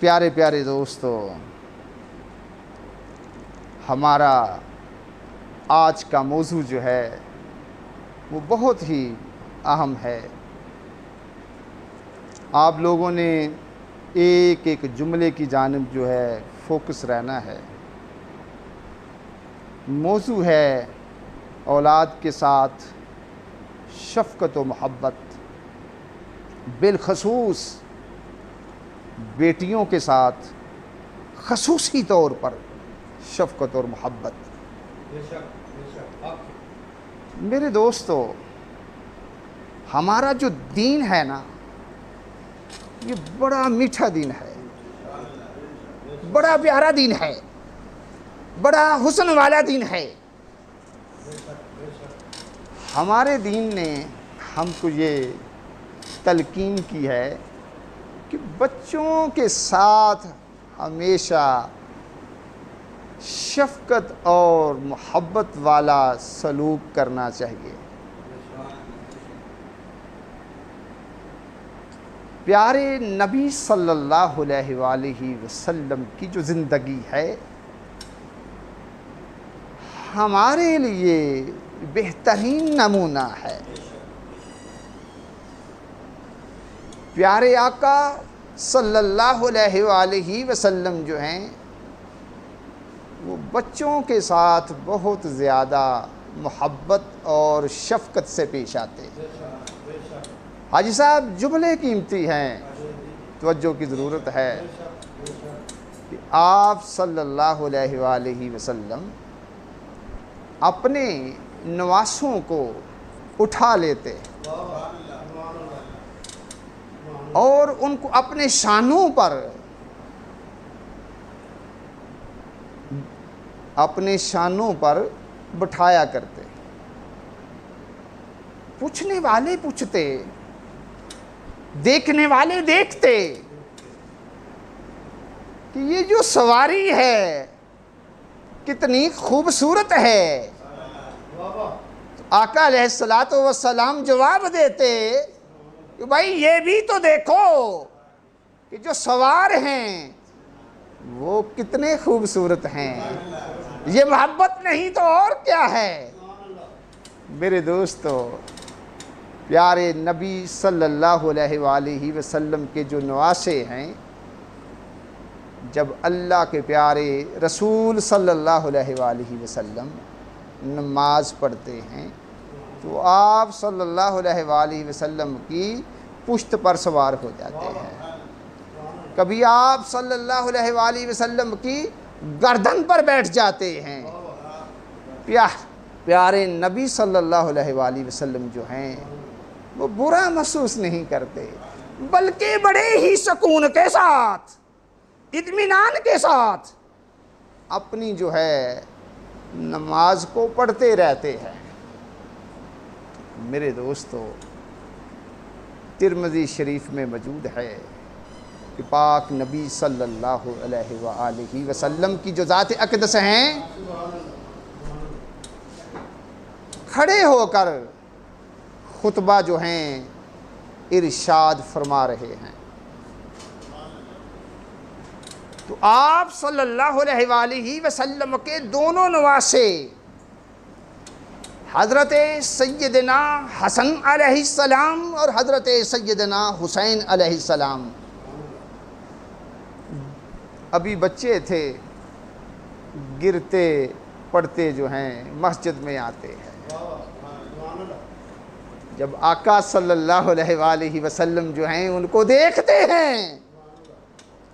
پیارے پیارے دوستو، ہمارا آج کا موضوع جو ہے وہ بہت ہی اہم ہے۔ آپ لوگوں نے ایک ایک جملے کی جانب جو ہے فوکس رہنا ہے۔ موضوع ہے اولاد کے ساتھ شفقت و محبت، بالخصوص بیٹیوں کے ساتھ خصوصی طور پر شفقت اور محبت۔ میرے دوستو، ہمارا جو دین ہے نا، یہ بڑا میٹھا دین ہے، بڑا پیارا دین ہے، بڑا حسن والا دین ہے۔ ہمارے دین نے ہم کو یہ تلقین کی ہے کہ بچوں کے ساتھ ہمیشہ شفقت اور محبت والا سلوک کرنا چاہیے۔ پیارے نبی صلی اللہ علیہ وآلہ وسلم کی جو زندگی ہے ہمارے لیے بہترین نمونہ ہے۔ پیارے آقا صلی اللہ علیہ وآلہ وسلم جو ہیں وہ بچوں کے ساتھ بہت زیادہ محبت اور شفقت سے پیش آتے ہیں۔ حاجی صاحب، جملے قیمتی ہیں، توجہ کی ضرورت ہے کہ آپ صلی اللہ علیہ وآلہ وسلم اپنے نواسوں کو اٹھا لیتے اور ان کو اپنے شانوں پر بٹھایا کرتے۔ پوچھنے والے پوچھتے، دیکھنے والے دیکھتے کہ یہ جو سواری ہے کتنی خوبصورت ہے۔ آقا علیہ السلام جواب دیتے کہ بھائی یہ بھی تو دیکھو کہ جو سوار ہیں وہ کتنے خوبصورت ہیں۔ یہ محبت نہیں تو اور کیا ہے؟ میرے دوستو، پیارے نبی صلی اللہ علیہ وآلہ وسلم کے جو نواسے ہیں، جب اللہ کے پیارے رسول صلی اللہ علیہ وآلہ وسلم نماز پڑھتے ہیں تو آپ صلی اللہ علیہ وآلہ وسلم کی پشت پر سوار ہو جاتے ہیں۔ کبھی آپ صلی اللہ علیہ وآلہ وسلم کی گردن پر بیٹھ جاتے ہیں۔ پیارے نبی صلی اللہ علیہ وآلہ وسلم جو ہیں وہ برا محسوس نہیں کرتے، بلکہ بڑے ہی سکون کے ساتھ، اطمینان کے ساتھ اپنی جو ہے نماز کو پڑھتے رہتے ہیں۔ میرے دوستو، ترمذی شریف میں موجود ہے کہ پاک نبی صلی اللہ علیہ وآلہ وسلم کی جو ذات اقدس ہیں کھڑے ہو کر خطبہ جو ہیں ارشاد فرما رہے ہیں۔ تو آپ صلی اللہ علیہ وآلہ وسلم کے دونوں نواسے حضرت سیدنا حسن علیہ السلام اور حضرت سیدنا حسین علیہ السلام ابھی بچے تھے، گرتے پڑتے جو ہیں مسجد میں آتے ہیں۔ جب آقا صلی اللہ علیہ وآلہ وسلم جو ہیں ان کو دیکھتے ہیں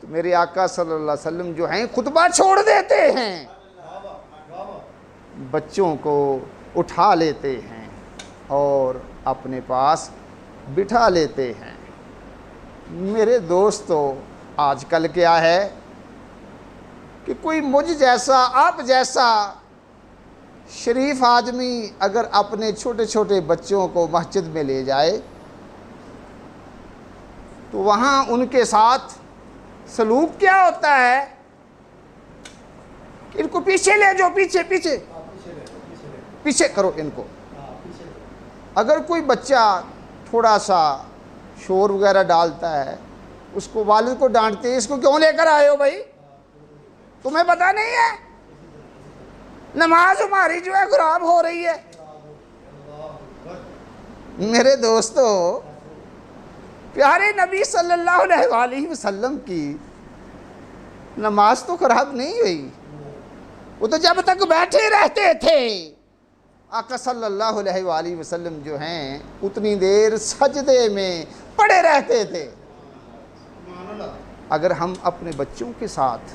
تو میرے آقا صلی اللہ علیہ وسلم جو ہیں خطبہ چھوڑ دیتے ہیں، بچوں کو اٹھا لیتے ہیں اور اپنے پاس بٹھا لیتے ہیں۔ میرے دوستو، آج کل کیا ہے کہ کوئی مجھ جیسا، آپ جیسا شریف آدمی اگر اپنے چھوٹے چھوٹے بچوں کو مسجد میں لے جائے تو وہاں ان کے ساتھ سلوک کیا ہوتا ہے کہ ان کو پیچھے لے جاؤ، پیچھے کرو ان کو۔ اگر کوئی بچہ تھوڑا سا شور وغیرہ ڈالتا ہے اس کو والد کو ڈانٹتے اس کو کیوں لے کر آئے ہو بھائی، تمہیں پتہ نہیں ہے نماز ہماری جو ہے خراب ہو رہی ہے۔ میرے دوستو، پیارے نبی صلی اللہ علیہ وآلہ وسلم کی نماز تو خراب نہیں ہوئی، وہ تو جب تک بیٹھے رہتے تھے آقا صلی اللہ علیہ وآلہ وسلم جو ہیں اتنی دیر سجدے میں پڑے رہتے تھے۔ اگر ہم اپنے بچوں کے ساتھ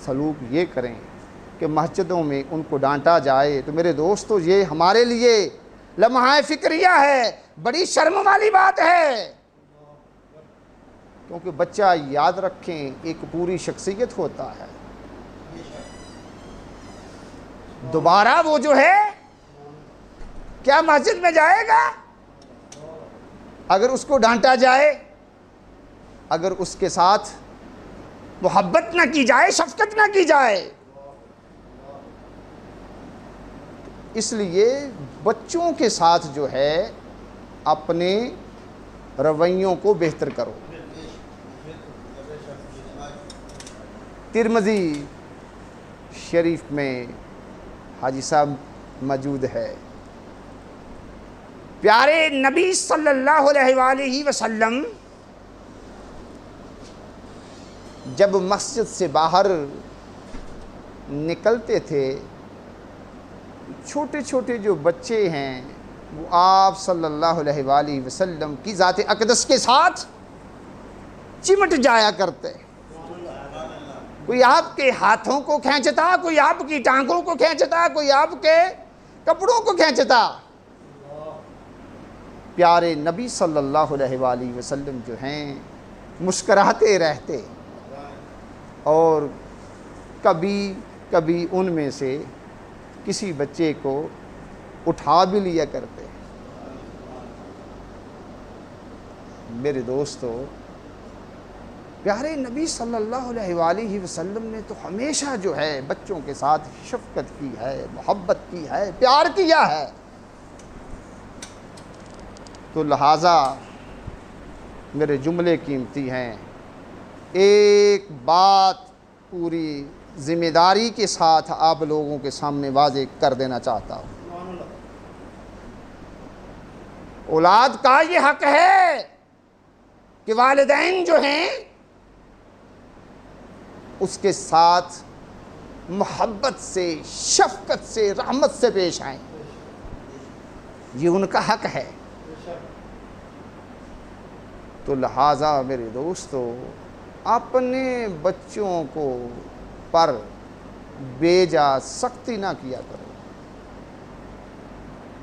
سلوک یہ کریں کہ مسجدوں میں ان کو ڈانٹا جائے تو میرے دوستو یہ ہمارے لیے لمحہ فکریہ ہے، بڑی شرم والی بات ہے، کیونکہ بچہ یاد رکھیں ایک پوری شخصیت ہوتا ہے، دوبارہ وہ جو ہے کیا مسجد میں جائے گا؟ اگر اس کو ڈانٹا جائے، اگر اس کے ساتھ محبت نہ کی جائے، شفقت نہ کی جائے۔ اس لیے بچوں کے ساتھ جو ہے اپنے رویوں کو بہتر کرو۔ ترمذی شریف میں حاجی صاحب موجود ہے، پیارے نبی صلی اللہ علیہ وآلہ وسلم جب مسجد سے باہر نکلتے تھے، چھوٹے چھوٹے جو بچے ہیں وہ آپ صلی اللہ علیہ وآلہ وسلم کی ذات اقدس کے ساتھ چمٹ جایا کرتے، کوئی آپ کے ہاتھوں کو کھینچتا، کوئی آپ کی ٹانگوں کو کھینچتا، کوئی آپ کے کپڑوں کو کھینچتا۔ پیارے نبی صلی اللہ علیہ وآلہ وسلم جو ہیں مسکراتے رہتے، اور کبھی کبھی ان میں سے کسی بچے کو اٹھا بھی لیا کرتے۔ میرے دوستو، پیارے نبی صلی اللہ علیہ وآلہ وسلم نے تو ہمیشہ جو ہے بچوں کے ساتھ شفقت کی ہے، محبت کی ہے، پیار کیا ہے۔ تو لہٰذا میرے جملے قیمتی ہیں، ایک بات پوری ذمہ داری کے ساتھ آپ لوگوں کے سامنے واضح کر دینا چاہتا ہوں، اولاد کا یہ حق ہے کہ والدین جو ہیں اس کے ساتھ محبت سے، شفقت سے، رحمت سے پیش آئیں، یہ ان کا حق ہے۔ تو لہٰذا میرے دوستو، اپنے بچوں کو پر بیجا سختی نہ کیا کرو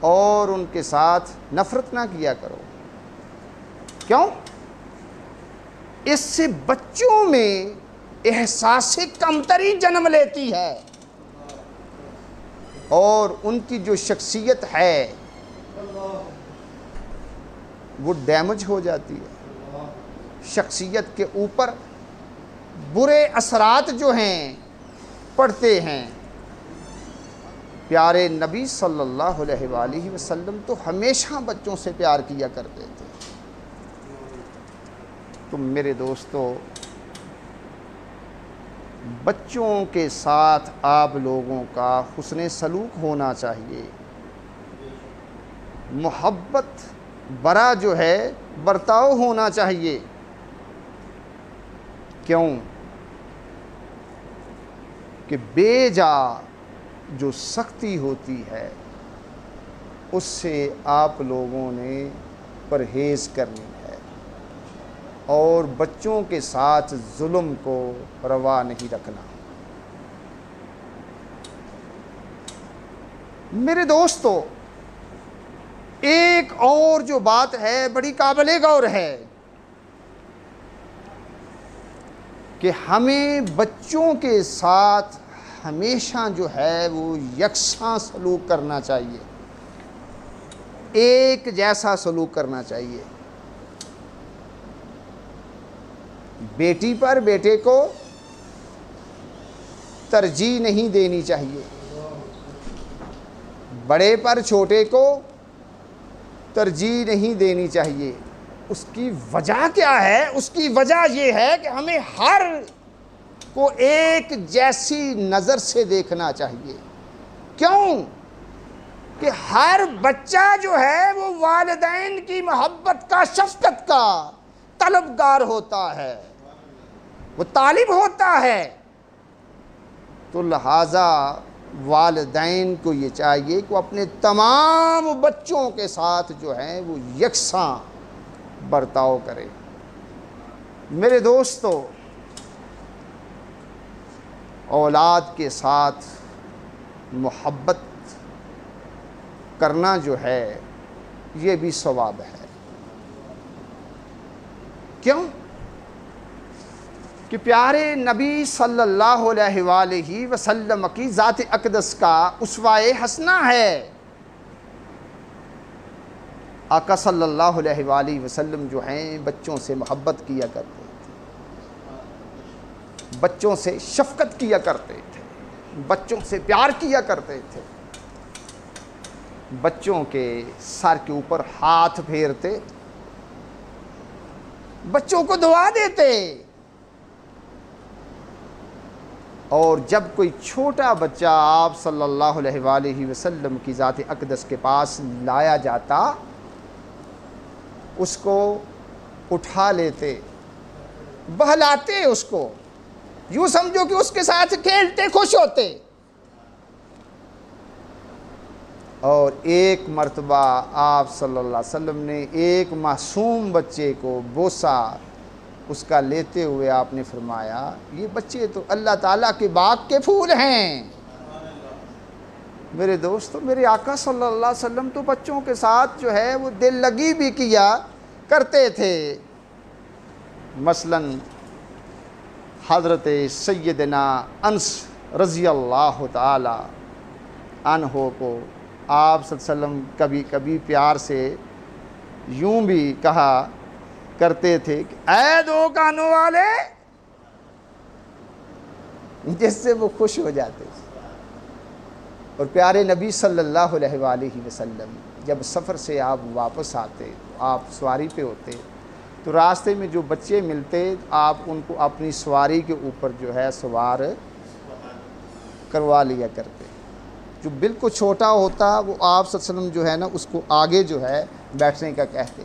اور ان کے ساتھ نفرت نہ کیا کرو۔ کیوں؟ اس سے بچوں میں احساس کمتری جنم لیتی ہے اور ان کی جو شخصیت ہے وہ ڈیمیج ہو جاتی ہے، شخصیت کے اوپر برے اثرات جو ہیں پڑتے ہیں۔ پیارے نبی صلی اللہ علیہ وآلہ وسلم تو ہمیشہ بچوں سے پیار کیا کرتے تھے۔ تو میرے دوستو، بچوں کے ساتھ آپ لوگوں کا حسن سلوک ہونا چاہیے، محبت برا جو ہے برتاؤ ہونا چاہیے۔ کیوں کہ بے جا جو سختی ہوتی ہے اس سے آپ لوگوں نے پرہیز کرنی ہے اور بچوں کے ساتھ ظلم کو روا نہیں رکھنا۔ میرے دوستو، ایک اور جو بات ہے بڑی قابل غور ہے کہ ہمیں بچوں کے ساتھ ہمیشہ جو ہے وہ یکساں سلوک کرنا چاہیے، ایک جیسا سلوک کرنا چاہیے۔ بیٹی پر بیٹے کو ترجیح نہیں دینی چاہیے، بڑے پر چھوٹے کو ترجیح نہیں دینی چاہیے، اس کی وجہ کیا ہے؟ اس کی وجہ یہ ہے کہ ہمیں ہر کو ایک جیسی نظر سے دیکھنا چاہیے۔ کیوں؟ کہ ہر بچہ جو ہے وہ والدین کی محبت کا، شفقت کا طلبگار ہوتا ہے، وہ طالب ہوتا ہے۔ تو لہٰذا والدین کو یہ چاہیے کہ وہ اپنے تمام بچوں کے ساتھ جو ہیں وہ یکساں برتاؤ کرے۔ میرے دوستو، اولاد کے ساتھ محبت کرنا جو ہے یہ بھی ثواب ہے۔ کیوں؟ کہ پیارے نبی صلی اللہ علیہ وآلہ وسلم کی ذات اقدس کا اسوہ حسنہ ہے۔ آقا صلی اللہ علیہ وآلہ وسلم جو ہیں بچوں سے محبت کیا کرتے تھے، بچوں سے شفقت کیا کرتے تھے، بچوں سے پیار کیا کرتے تھے، بچوں کے سر کے اوپر ہاتھ پھیرتے، بچوں کو دعا دیتے، اور جب کوئی چھوٹا بچہ آپ صلی اللہ علیہ وآلہ وسلم کی ذات اقدس کے پاس لایا جاتا، اس کو اٹھا لیتے، بہلاتے، اس کو یوں سمجھو کہ اس کے ساتھ کھیلتے، خوش ہوتے۔ اور ایک مرتبہ آپ صلی اللہ علیہ وسلم نے ایک معصوم بچے کو بوسہ اس کا لیتے ہوئے آپ نے فرمایا، یہ بچے تو اللہ تعالیٰ کے باغ کے پھول ہیں۔ میرے دوستو، میرے آقا صلی اللہ علیہ وسلم تو بچوں کے ساتھ جو ہے وہ دل لگی بھی کیا کرتے تھے۔ مثلاً حضرت سیدنا انس رضی اللہ تعالی عنہ کو آپ صلی اللہ علیہ وسلم کبھی کبھی پیار سے یوں بھی کہا کرتے تھے کہ اے دو کانوں والے، جس سے وہ خوش ہو جاتے تھے۔ اور پیارے نبی صلی اللہ علیہ وآلہ وسلم جب سفر سے آپ واپس آتے، آپ سواری پہ ہوتے، تو راستے میں جو بچے ملتے آپ ان کو اپنی سواری کے اوپر جو ہے سوار کروا لیا کرتے۔ جو بالکل چھوٹا ہوتا وہ آپ صلی اللہ علیہ وسلم جو ہے نا اس کو آگے جو ہے بیٹھنے کا کہتے،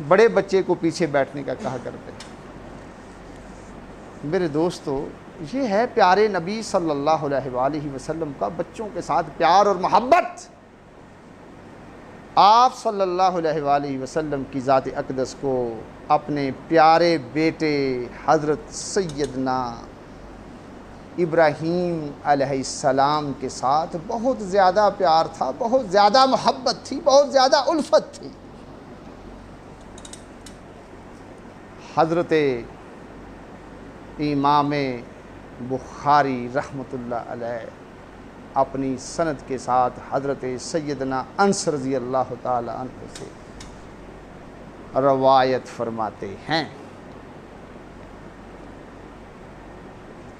بڑے بچے کو پیچھے بیٹھنے کا کہا کرتے۔ میرے دوستو، یہ ہے پیارے نبی صلی اللہ علیہ وآلہ وسلم کا بچوں کے ساتھ پیار اور محبت۔ آپ صلی اللہ علیہ وآلہ وسلم کی ذات اقدس کو اپنے پیارے بیٹے حضرت سیدنا ابراہیم علیہ السلام کے ساتھ بہت زیادہ پیار تھا، بہت زیادہ محبت تھی، بہت زیادہ الفت تھی۔ حضرت امام بخاری رحمۃ اللہ علیہ اپنی سند کے ساتھ حضرت سیدنا انس رضی اللہ تعالی عنہ سے روایت فرماتے ہیں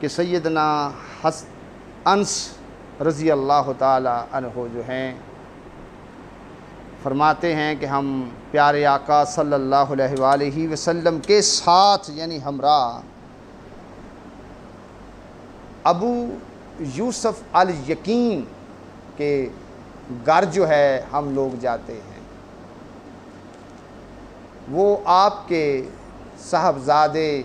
کہ سیدنا انس رضی اللہ تعالی عنہ جو ہیں فرماتے ہیں کہ ہم پیارے آقا صلی اللہ علیہ وآلہ وسلم کے ساتھ یعنی ہمراہ ابو یوسف الیقین کے گھر جو ہے ہم لوگ جاتے ہیں۔ وہ آپ کے صاحبزادے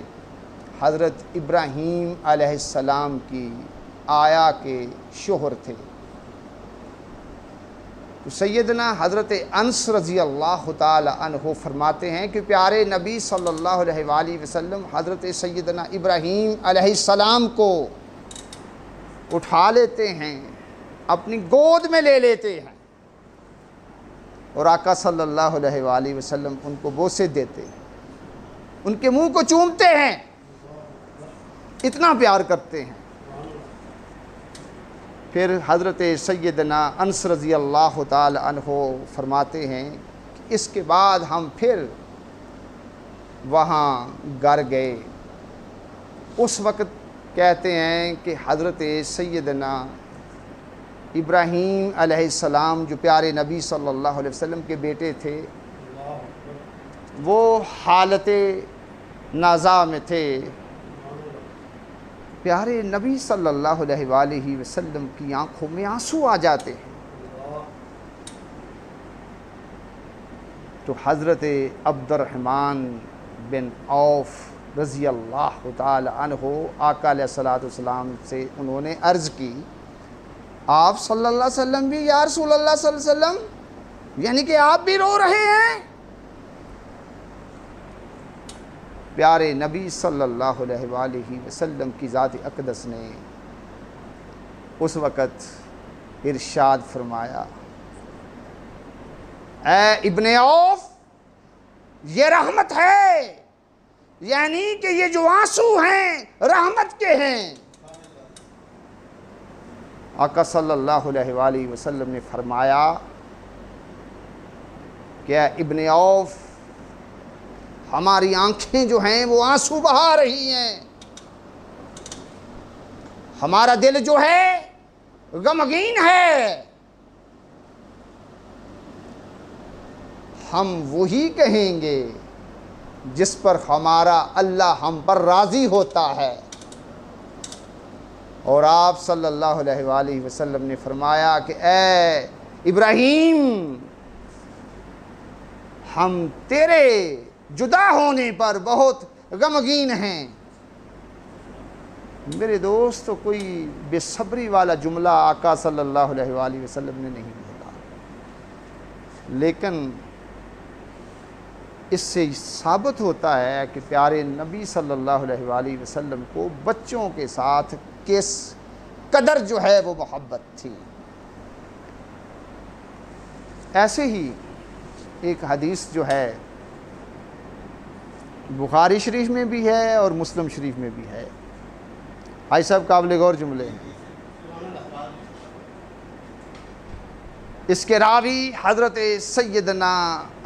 حضرت ابراہیم علیہ السلام کی آیا کے شوہر تھے۔ تو سیدنا حضرت انس رضی اللہ تعالی عنہ فرماتے ہیں کہ پیارے نبی صلی اللہ علیہ وآلہ وسلم حضرت سیدنا ابراہیم علیہ السلام کو اٹھا لیتے ہیں، اپنی گود میں لے لیتے ہیں، اور آقا صلی اللہ علیہ وآلہ وسلم ان کو بوسے دیتے ہیں، ان کے منہ کو چومتے ہیں، اتنا پیار کرتے ہیں۔ پھر حضرت سیدنا انس رضی اللہ تعالی عنہ فرماتے ہیں کہ اس کے بعد ہم پھر وہاں گھر گئے۔ اس وقت کہتے ہیں کہ حضرت سیدنا ابراہیم علیہ السلام جو پیارے نبی صلی اللہ علیہ وسلم کے بیٹے تھے، وہ حالت نازع میں تھے، پیارے نبی صلی اللہ علیہ وآلہ وسلم کی آنکھوں میں آنسو آ جاتے ہیں۔ تو حضرت عبد الرحمن بن عوف رضی اللہ تعالی عنہ آقا علیہ السلام سے انہوں نے عرض کی، آپ صلی اللہ علیہ وسلم بھی یا رسول اللہ صلی اللہ علیہ وسلم، یعنی کہ آپ بھی رو رہے ہیں؟ پیارے نبی صلی اللہ علیہ وآلہ وسلم کی ذات اقدس نے اس وقت ارشاد فرمایا، اے ابن عوف، یہ رحمت ہے، یعنی کہ یہ جو آنسو ہیں رحمت کے ہیں۔ آقا صلی اللہ علیہ وآلہ وسلم نے فرمایا کہ اے ابن عوف، ہماری آنکھیں جو ہیں وہ آنسو بہا رہی ہیں، ہمارا دل جو ہے غمگین ہے، ہم وہی کہیں گے جس پر ہمارا اللہ ہم پر راضی ہوتا ہے۔ اور آپ صلی اللہ علیہ وآلہ وسلم نے فرمایا کہ اے ابراہیم، ہم تیرے جدا ہونے پر بہت غمگین ہیں۔ میرے دوستو، کوئی بے صبری والا جملہ آقا صلی اللہ علیہ وآلہ وسلم نے نہیں بولا، لیکن اس سے ثابت ہوتا ہے کہ پیارے نبی صلی اللہ علیہ وآلہ وسلم کو بچوں کے ساتھ کس قدر جو ہے وہ محبت تھی۔ ایسے ہی ایک حدیث جو ہے بخاری شریف میں بھی ہے اور مسلم شریف میں بھی ہے، بھائی صاحب قابل غور جملے ہیں۔ اس کے راوی حضرت سیدنا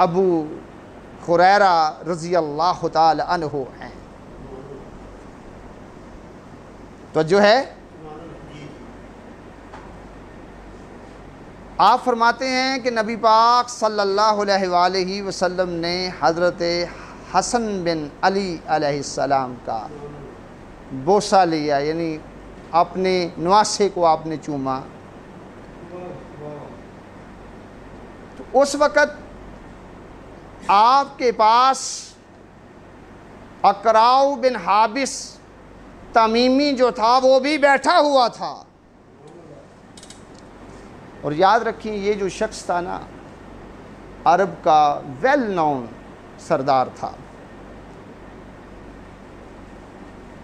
ابو ہریرہ رضی اللہ تعالی عنہ ہیں۔ تو جو ہے آپ فرماتے ہیں کہ نبی پاک صلی اللہ علیہ وآلہ وسلم نے حضرت حسن بن علی علیہ السلام کا بوسہ لیا، یعنی اپنے نواسے کو آپ نے چوما۔ تو اس وقت آپ کے پاس اقراؤ بن حابس تمیمی جو تھا وہ بھی بیٹھا ہوا تھا۔ اور یاد رکھیں، یہ جو شخص تھا نا، عرب کا ویل نون سردار تھا۔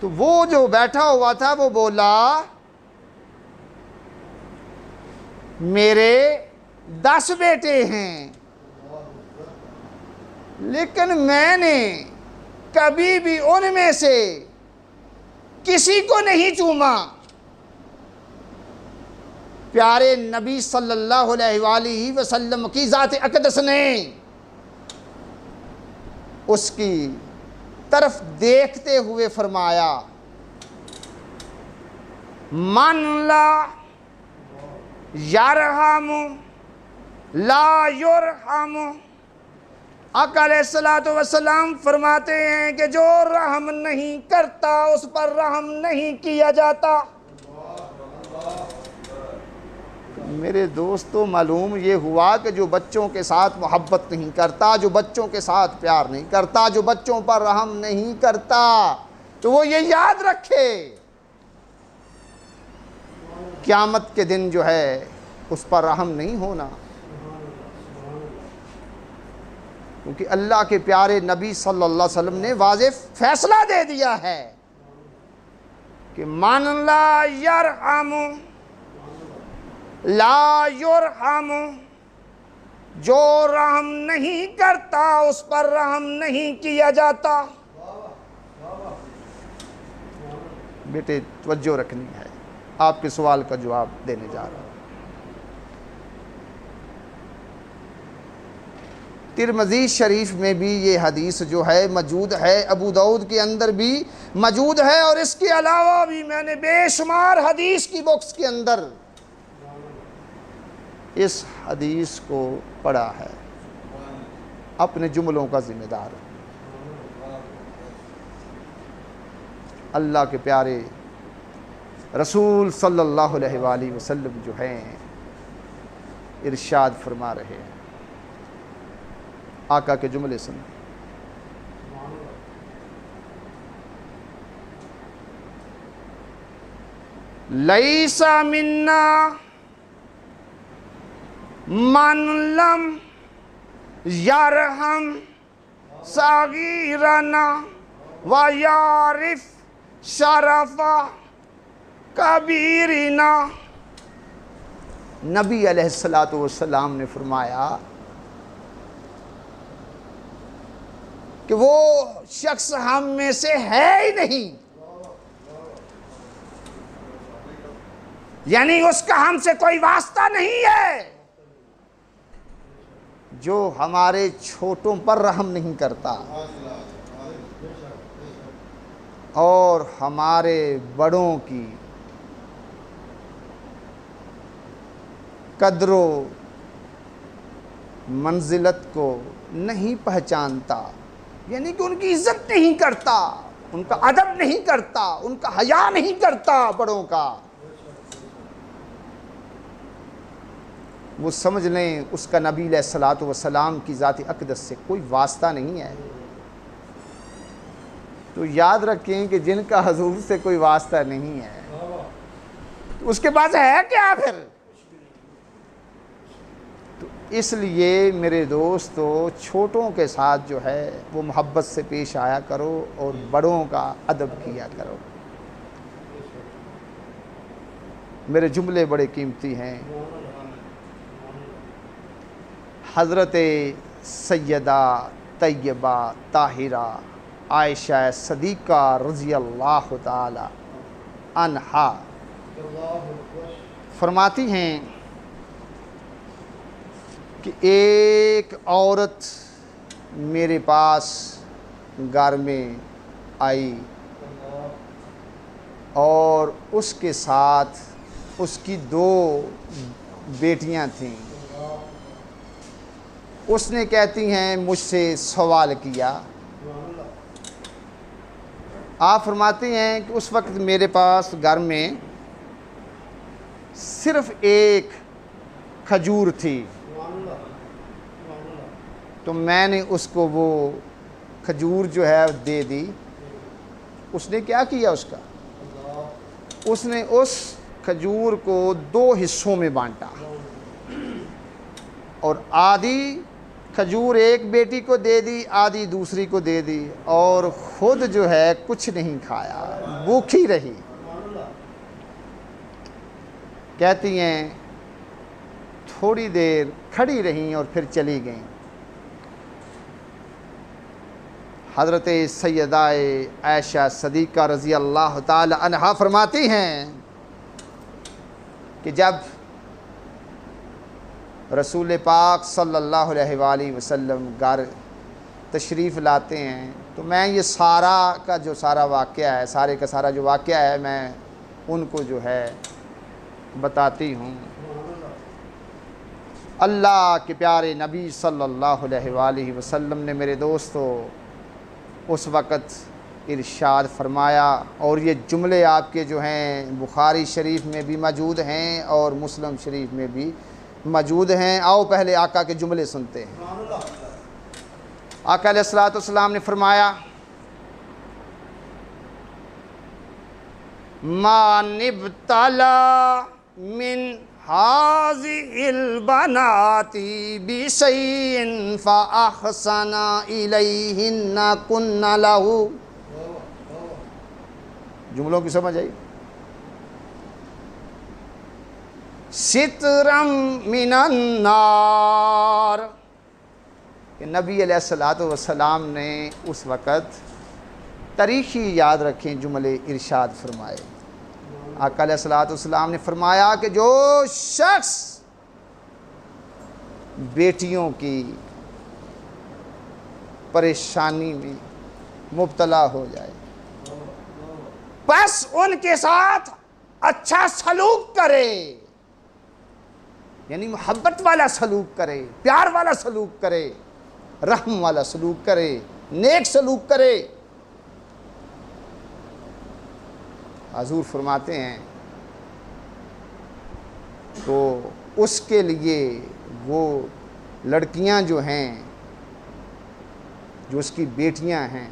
تو وہ جو بیٹھا ہوا تھا وہ بولا، میرے 10 بیٹے ہیں، لیکن میں نے کبھی بھی ان میں سے کسی کو نہیں چوما۔ پیارے نبی صلی اللہ علیہ وآلہ وسلم کی ذات اقدس نے اس کی طرف دیکھتے ہوئے فرمایا، من لا یرحم لا یرحم۔ آقا علیہ السلام فرماتے ہیں کہ جو رحم نہیں کرتا اس پر رحم نہیں کیا جاتا۔ میرے دوستو، معلوم یہ ہوا کہ جو بچوں کے ساتھ محبت نہیں کرتا، جو بچوں کے ساتھ پیار نہیں کرتا، جو بچوں پر رحم نہیں کرتا، تو وہ یہ یاد رکھے قیامت کے دن جو ہے اس پر رحم نہیں ہونا، کیونکہ اللہ کے پیارے نبی صلی اللہ علیہ وسلم نے واضح فیصلہ دے دیا ہے کہ من لا یرحم لا یرحم، جو رحم نہیں کرتا اس پر رحم نہیں کیا جاتا۔ بیٹے توجہ رکھنی ہے، آپ کے سوال کا جواب دینے جا رہا ہوں۔ ترمذی شریف میں بھی یہ حدیث جو ہے موجود ہے، ابو داؤد کے اندر بھی موجود ہے، اور اس کے علاوہ بھی میں نے بے شمار حدیث کی بکس کے اندر اس حدیث کو پڑھا ہے۔ اپنے جملوں کا ذمہ دار ہوں۔ اللہ کے پیارے رسول صلی اللہ علیہ وآلہ وسلم جو ہیں ارشاد فرما رہے ہیں، آقا کے جملے سنیں۔ لیس منا من لم یرحم صغیرنا ویعرف شرف کبیرنا۔ نبی علیہ السلام نے فرمایا کہ وہ شخص ہم میں سے ہے ہی نہیں، یعنی اس کا ہم سے کوئی واسطہ نہیں ہے، جو ہمارے چھوٹوں پر رحم نہیں کرتا اور ہمارے بڑوں کی قدر و منزلت کو نہیں پہچانتا، یعنی کہ ان کی عزت نہیں کرتا، ان کا ادب نہیں کرتا، ان کا حیا نہیں کرتا بڑوں کا، وہ سمجھ لیں اس کا نبی علیہ الصلوۃ والسلام کی ذات اقدس سے کوئی واسطہ نہیں ہے۔ تو یاد رکھیں کہ جن کا حضور سے کوئی واسطہ نہیں ہے تو اس کے پاس ہے کیا پھر؟ تو اس لیے میرے دوستو چھوٹوں کے ساتھ جو ہے وہ محبت سے پیش آیا کرو اور بڑوں کا ادب کیا کرو۔ میرے جملے بڑے قیمتی ہیں۔ حضرت سیدہ طیبہ طاہرہ عائشہ صدیقہ رضی اللہ تعالی عنہا فرماتی ہیں کہ ایک عورت میرے پاس گھر میں آئی اور اس کے ساتھ اس کی 2 بیٹیاں تھیں۔ اس نے کہتی ہیں مجھ سے سوال کیا۔ آپ فرماتے ہیں کہ اس وقت میرے پاس گھر میں صرف ایک کھجور تھی، تو میں نے اس کو وہ کھجور جو ہے دے دی۔ اس نے کیا کیا اس کا؟ اس نے اس کھجور کو 2 حصوں میں بانٹا اور آدھی کھجور ایک بیٹی کو دے دی، آدھی دوسری کو دے دی، اور خود جو ہے کچھ نہیں کھایا، بھوکھی رہی۔ کہتی ہیں تھوڑی دیر کھڑی رہیں اور پھر چلی گئیں۔ حضرت سیدہ عائشہ صدیقہ رضی اللہ تعالی عنہا فرماتی ہیں کہ جب رسول پاک صلی اللہ علیہ وآلہ وسلم گھر تشریف لاتے ہیں تو میں یہ سارا کا جو سارا واقعہ ہے، سارے کا سارا جو واقعہ ہے میں ان کو جو ہے بتاتی ہوں۔ اللہ کے پیارے نبی صلی اللہ علیہ وآلہ وسلم نے میرے دوستو اس وقت ارشاد فرمایا، اور یہ جملے آپ کے جو ہیں بخاری شریف میں بھی موجود ہیں اور مسلم شریف میں بھی موجود ہیں۔ آؤ پہلے آقا کے جملے سنتے ہیں۔ آقا علیہ الصلوۃ والسلام نے فرمایا ما نبتلا من هذه البنات بشيء فأحسن إليهن كن له۔ جملوں کی سمجھ آئی؟ سترم من النار، کہ نبی علیہ الصلوۃ والسلام نے اس وقت تاریخی یاد رکھیں جملے ارشاد فرمائے۔ آقا علیہ الصلوۃ والسلام نے فرمایا کہ جو شخص بیٹیوں کی پریشانی میں مبتلا ہو جائے بس ان کے ساتھ اچھا سلوک کرے، یعنی محبت والا سلوک کرے، پیار والا سلوک کرے، رحم والا سلوک کرے، نیک سلوک کرے۔ حضور فرماتے ہیں تو اس کے لیے وہ لڑکیاں جو ہیں، جو اس کی بیٹیاں ہیں،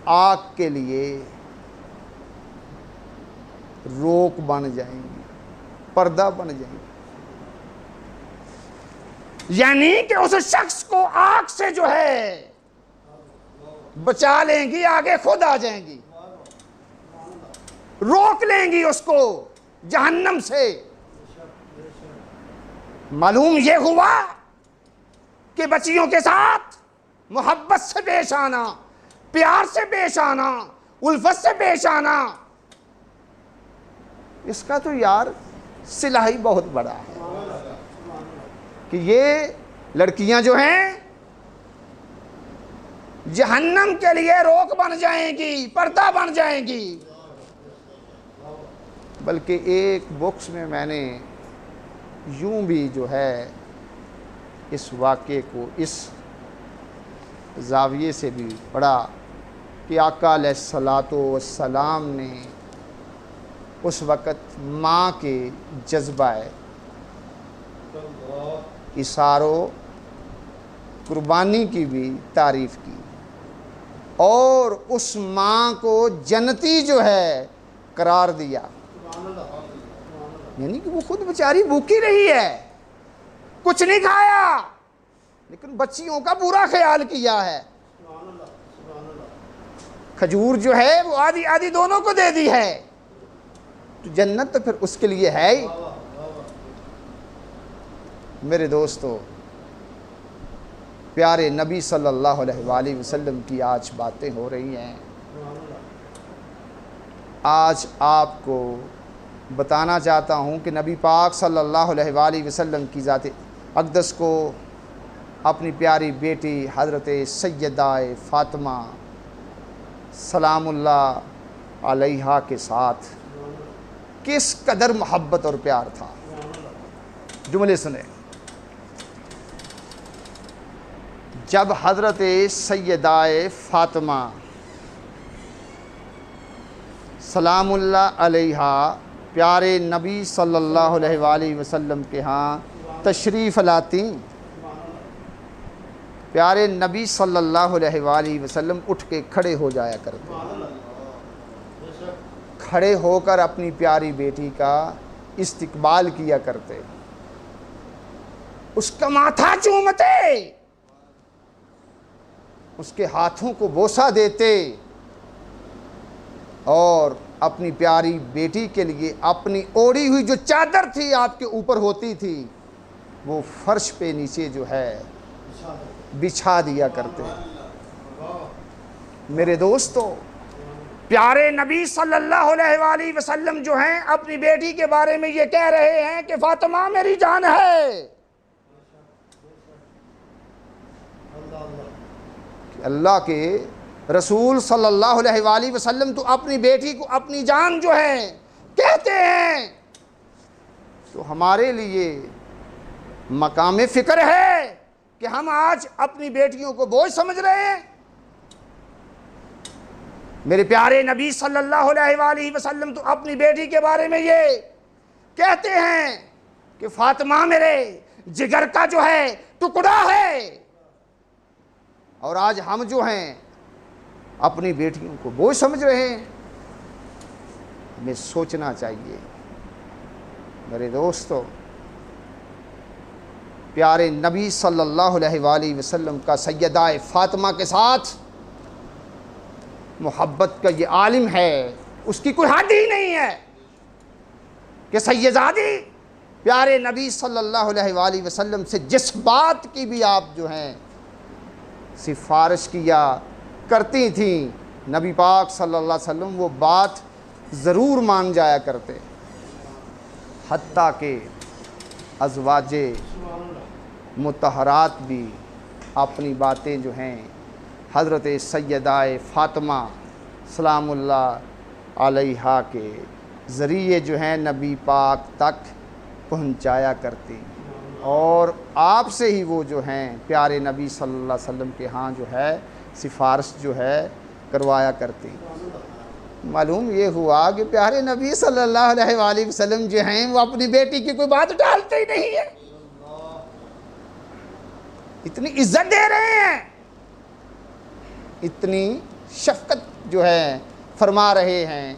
آگ کے لیے روک بن جائیں گی، پردہ بن جائیں گی، یعنی کہ اس شخص کو آگ سے جو ہے بچا لیں گی، آگے خود آ جائیں گی، روک لیں گی اس کو جہنم سے۔ معلوم یہ ہوا کہ بچیوں کے ساتھ محبت سے پیش آنا، پیار سے پیش آنا، الفت سے پیش آنا، اس کا تو یار صلہ ہی بہت بڑا ہے کہ یہ لڑکیاں جو ہیں جہنم کے لیے روک بن جائیں گی، پردہ بن جائیں گی۔ بلکہ ایک بکس میں نے یوں بھی جو ہے اس واقعے کو اس زاویے سے بھی پڑھا کہ آقا علیہ الصلاۃ والسلام نے اس وقت ماں کے جذبہ اثار و قربانی کی بھی تعریف کی، اور اس ماں کو جنتی جو ہے قرار دیا، یعنی کہ وہ خود بیچاری بھوکی رہی ہے، کچھ نہیں کھایا، لیکن بچیوں کا پورا خیال کیا ہے۔ کھجور جو ہے وہ آدھی آدھی دونوں کو دے دی ہے، تو جنت تو پھر اس کے لیے ہے ہی۔ میرے دوستو، پیارے نبی صلی اللہ علیہ وآلہ وسلم کی آج باتیں ہو رہی ہیں۔ آج آپ کو بتانا چاہتا ہوں کہ نبی پاک صلی اللہ علیہ وآلہ وسلم کی ذات اقدس کو اپنی پیاری بیٹی حضرت سیدہ فاطمہ سلام اللہ علیہا کے ساتھ کس قدر محبت اور پیار تھا۔ جملے سنیں۔ جب حضرت سیدہ فاطمہ سلام اللہ علیہا پیارے نبی صلی اللہ علیہ وآلہ وسلم کے ہاں تشریف لاتی، پیارے نبی صلی اللہ علیہ وآلہ وسلم اٹھ کے کھڑے ہو جایا کرتے، کھڑے ہو کر اپنی پیاری بیٹی کا استقبال کیا کرتے، اس کا ماتھا چومتے، اس کے ہاتھوں کو بوسہ دیتے، اور اپنی پیاری بیٹی کے لیے اپنی اوڑھی ہوئی جو چادر تھی آپ کے اوپر ہوتی تھی وہ فرش پہ نیچے جو ہے بچھا دیا کرتے۔ میرے دوستو، پیارے نبی صلی اللہ علیہ وآلہ وسلم جو ہیں اپنی بیٹی کے بارے میں یہ کہہ رہے ہیں کہ فاطمہ میری جان ہے۔ اللہ کے رسول صلی اللہ علیہ وآلہ وسلم تو اپنی بیٹی کو اپنی جان جو ہے کہتے ہیں، تو ہمارے لیے مقام فکر ہے کہ ہم آج اپنی بیٹیوں کو بوجھ سمجھ رہے ہیں۔ میرے پیارے نبی صلی اللہ علیہ وآلہ وسلم تو اپنی بیٹی کے بارے میں یہ کہتے ہیں کہ فاطمہ میرے جگر کا جو ہے ٹکڑا ہے، اور آج ہم جو ہیں اپنی بیٹیوں کو بوجھ سمجھ رہے ہیں۔ ہمیں سوچنا چاہیے۔ میرے دوستو، پیارے نبی صلی اللہ علیہ وآلہ وسلم کا سیدہ فاطمہ کے ساتھ محبت کا یہ عالم ہے، اس کی کوئی حد ہی نہیں ہے کہ سیدزادی پیارے نبی صلی اللہ علیہ وآلہ وسلم سے جس بات کی بھی آپ جو ہیں سفارش کیا کرتی تھیں، نبی پاک صلی اللہ علیہ وسلم وہ بات ضرور مان جایا کرتے، حتیٰ کہ ازواج مطہرات بھی اپنی باتیں جو ہیں حضرت سیدہ فاطمہ سلام اللہ علیہا کے ذریعے جو ہیں نبی پاک تک پہنچایا کرتی۔ اور آپ سے ہی وہ جو ہیں پیارے نبی صلی اللہ علیہ وسلم کے ہاں جو ہے سفارش جو ہے کروایا کرتے ہیں۔ معلوم یہ ہوا کہ پیارے نبی صلی اللہ علیہ وآلہ وسلم جو ہیں وہ اپنی بیٹی کی کوئی بات ٹالتے ہی نہیں ہے، اتنی عزت دے رہے ہیں، اتنی شفقت جو ہے فرما رہے ہیں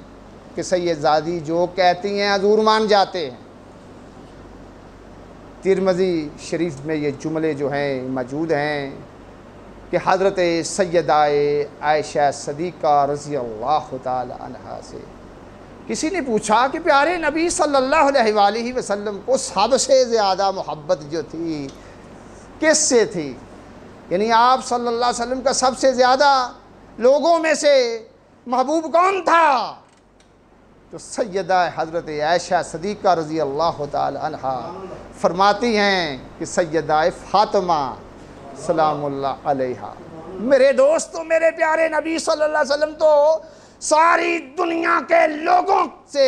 کہ سیدزادی جو کہتی ہیں حضور مان جاتے ہیں۔ ترمذی شریف میں یہ جملے جو ہیں موجود ہیں کہ حضرت سیدہ عائشہ صدیقہ رضی اللہ تعالی عنہا سے کسی نے پوچھا کہ پیارے نبی صلی اللہ علیہ وآلہ وسلم کو سب سے زیادہ محبت جو تھی کس سے تھی؟ یعنی آپ صلی اللہ علیہ وسلم کا سب سے زیادہ لوگوں میں سے محبوب کون تھا؟ تو سیدہ حضرت عائشہ صدیقہ رضی اللہ تعالی عنہا فرماتی ہیں کہ سیدہ فاطمہ سلام اللہ علیہا۔ میرے دوستو، میرے پیارے نبی صلی اللہ علیہ وسلم تو ساری دنیا کے لوگوں سے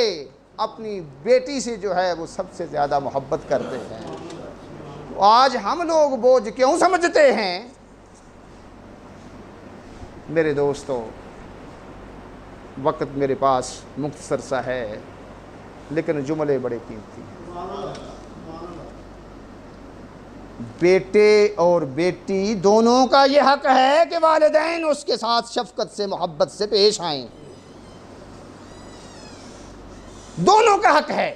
اپنی بیٹی سے جو ہے وہ سب سے زیادہ محبت کرتے ہیں۔ آج ہم لوگ بوجھ کیوں سمجھتے ہیں؟ میرے دوستو، وقت میرے پاس مختصر سا ہے لیکن جملے بڑے قیمتی ہیں۔ بیٹے اور بیٹی دونوں کا یہ حق ہے کہ والدین اس کے ساتھ شفقت سے محبت سے پیش آئیں، دونوں کا حق ہے۔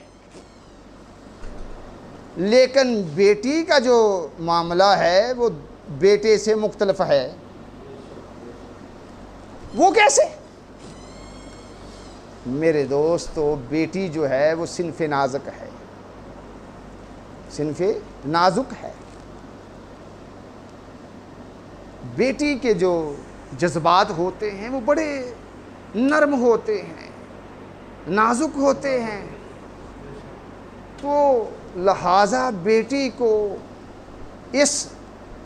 لیکن بیٹی کا جو معاملہ ہے وہ بیٹے سے مختلف ہے۔ وہ کیسے؟ میرے دوستو، بیٹی جو ہے وہ صنف نازک ہے، صنف نازک ہے۔ بیٹی کے جو جذبات ہوتے ہیں وہ بڑے نرم ہوتے ہیں، نازک ہوتے ہیں، تو لہٰذا بیٹی کو اس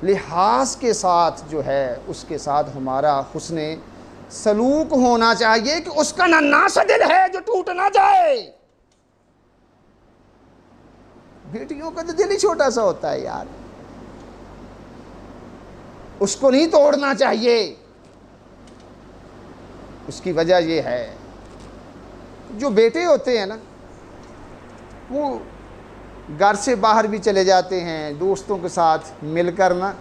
لحاظ کے ساتھ جو ہے اس کے ساتھ ہمارا حسن سلوک ہونا چاہیے کہ اس کا ننھا سا دل ہے جو ٹوٹ نہ جائے۔ بیٹیوں کا تو دل ہی چھوٹا سا ہوتا ہے یار، اس کو نہیں توڑنا چاہیے۔ اس کی وجہ یہ ہے جو بیٹے ہوتے ہیں نا وہ گھر سے باہر بھی چلے جاتے ہیں، دوستوں کے ساتھ مل کر نا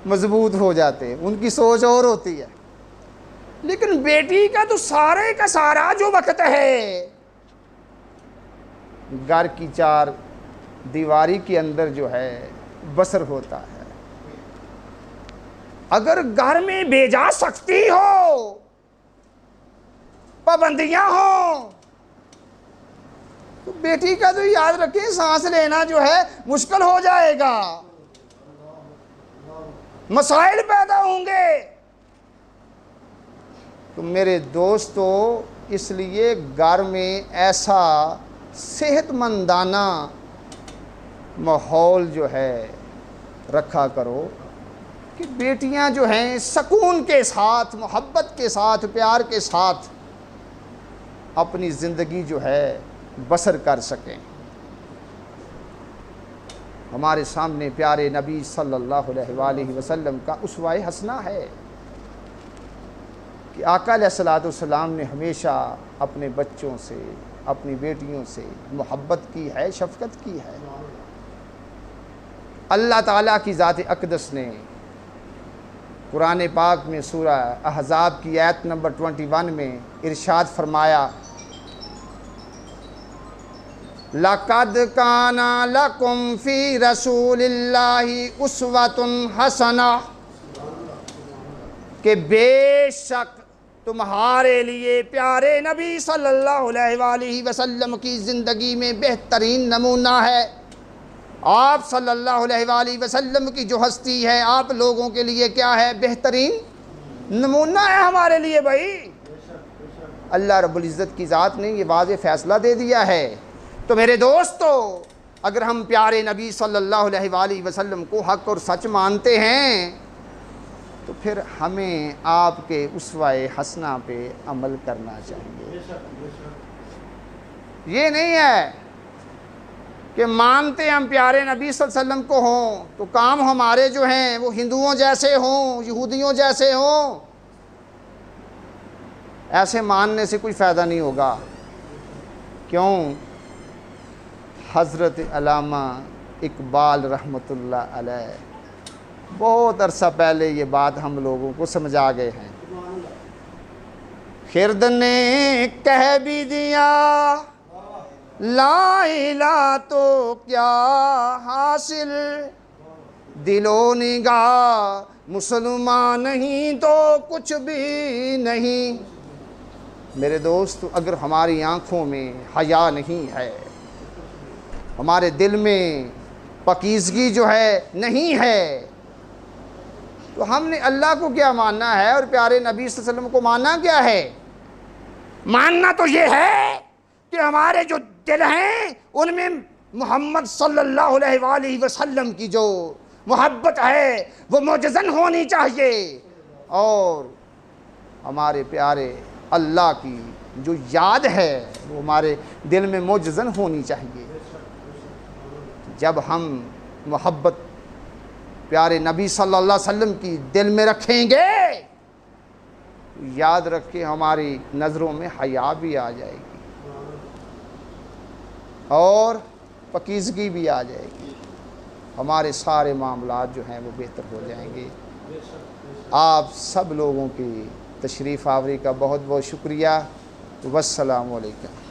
مضبوط ہو جاتے ہیں، ان کی سوچ اور ہوتی ہے۔ لیکن بیٹی کا تو سارے کا سارا جو وقت ہے گھر کی چار دیواری کے اندر جو ہے بسر ہوتا ہے۔ اگر گھر میں بے جا سکتی ہو، پابندیاں ہوں، تو بیٹی کا تو یاد رکھیں سانس لینا جو ہے مشکل ہو جائے گا، مسائل پیدا ہوں گے۔ تو میرے دوستو، اس لیے گھر میں ایسا صحت مندانہ ماحول جو ہے رکھا کرو کہ بیٹیاں جو ہیں سکون کے ساتھ، محبت کے ساتھ، پیار کے ساتھ اپنی زندگی جو ہے بسر کر سکیں۔ ہمارے سامنے پیارے نبی صلی اللہ علیہ وآلہ وسلم کا اسوہ حسنہ ہے کہ آقا علیہ الصلوۃ والسلام نے ہمیشہ اپنے بچوں سے، اپنی بیٹیوں سے محبت کی ہے، شفقت کی ہے۔ اللہ تعالیٰ کی ذات اقدس نے قرآن پاک میں سورہ احزاب کی آیت نمبر 21 میں ارشاد فرمایا، لَقَدْ كَانَ لَكُمْ فِي رَسُولِ اللَّهِ أُسْوَةٌ حَسَنَةٌ، کہ بے شک تمہارے لیے پیارے نبی صلی اللہ علیہ وآلہ وسلم کی زندگی میں بہترین نمونہ ہے۔ آپ صلی اللہ علیہ وآلہ وسلم کی جو ہستی ہے آپ لوگوں کے لیے کیا ہے؟ بہترین نمونہ ہے ہمارے لیے بھائی۔ اللہ رب العزت کی ذات نے یہ واضح فیصلہ دے دیا ہے۔ تو میرے دوستو، اگر ہم پیارے نبی صلی اللہ علیہ وآلہ وسلم کو حق اور سچ مانتے ہیں تو پھر ہمیں آپ کے اسوہ حسنہ پہ عمل کرنا چاہیے۔ یہ نہیں ہے کہ مانتے ہم پیارے نبی صلی اللہ علیہ وسلم کو ہوں تو کام ہمارے جو ہیں وہ ہندوؤں جیسے ہوں، یہودیوں جیسے ہوں، ایسے ماننے سے کوئی فائدہ نہیں ہوگا۔ کیوں؟ حضرت علامہ اقبال رحمۃ اللہ علیہ بہت عرصہ پہلے یہ بات ہم لوگوں کو سمجھا گئے ہیں۔ خرد نے کہہ بھی دیا لا الہ تو کیا حاصل، دل و نگاہ مسلمان نہیں تو کچھ بھی نہیں۔ میرے دوست، اگر ہماری آنکھوں میں حیا نہیں ہے، ہمارے دل میں پاکیزگی جو ہے نہیں ہے، تو ہم نے اللہ کو کیا ماننا ہے اور پیارے نبی صلی اللہ علیہ وسلم کو ماننا کیا ہے؟ ماننا تو یہ ہے کہ ہمارے جو دل ہیں ان میں محمد صلی اللہ علیہ وآلہ وسلم کی جو محبت ہے وہ معجزن ہونی چاہیے، اور ہمارے پیارے اللہ کی جو یاد ہے وہ ہمارے دل میں معجزن ہونی چاہیے۔ جب ہم محبت پیارے نبی صلی اللہ علیہ وسلم کی دل میں رکھیں گے، یاد رکھیں ہماری نظروں میں حیا بھی آ جائے گی اور پاکیزگی بھی آ جائے گی، ہمارے سارے معاملات جو ہیں وہ بہتر ہو جائیں گے۔ آپ سب لوگوں کی تشریف آوری کا بہت بہت شکریہ۔ والسلام علیکم۔